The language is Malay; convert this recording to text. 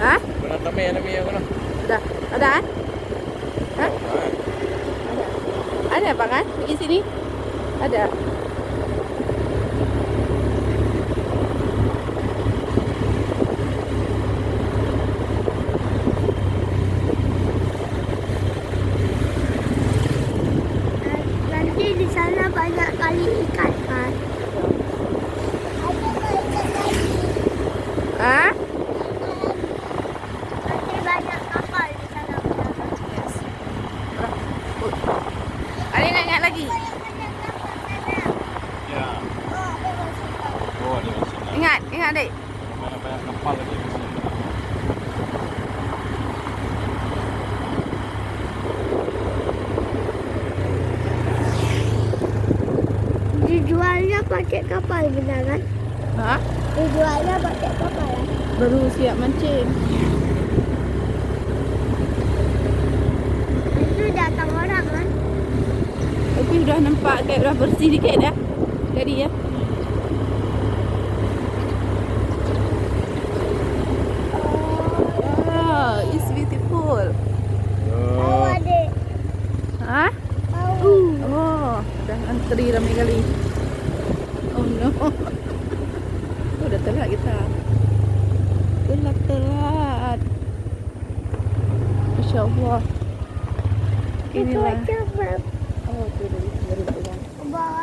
Hah? Pernah kami anak yang mana? Udah. Ada kan? Hah? Ada. Ada apa kan? Di sini? Ada. Nanti di sana banyak kali ikan kan? Ada ikan lagi. Hah? Nanti banyak kapal di sana. Yes. Ada ingat lagi? Ya. Oh, ada di sini. Ingat dek. Banyak kapal lagi di sini. Dijualnya pakai kapal benar kan? Hah? Dijualnya pakai kapal kan? Baru siap mancing. Itu datang orang kan? Tapi udah nampak kayak udah bersih dikit dah. Jadi ya. Wow, it's beautiful. Tahu adik? Hah? Tahu. Oh, udah antri ramai kali. Oh no. Udah telat kita. Telat. Masya Allah. Inilah. Itu aja, Bab. Oh, tu dari ulang. Bawa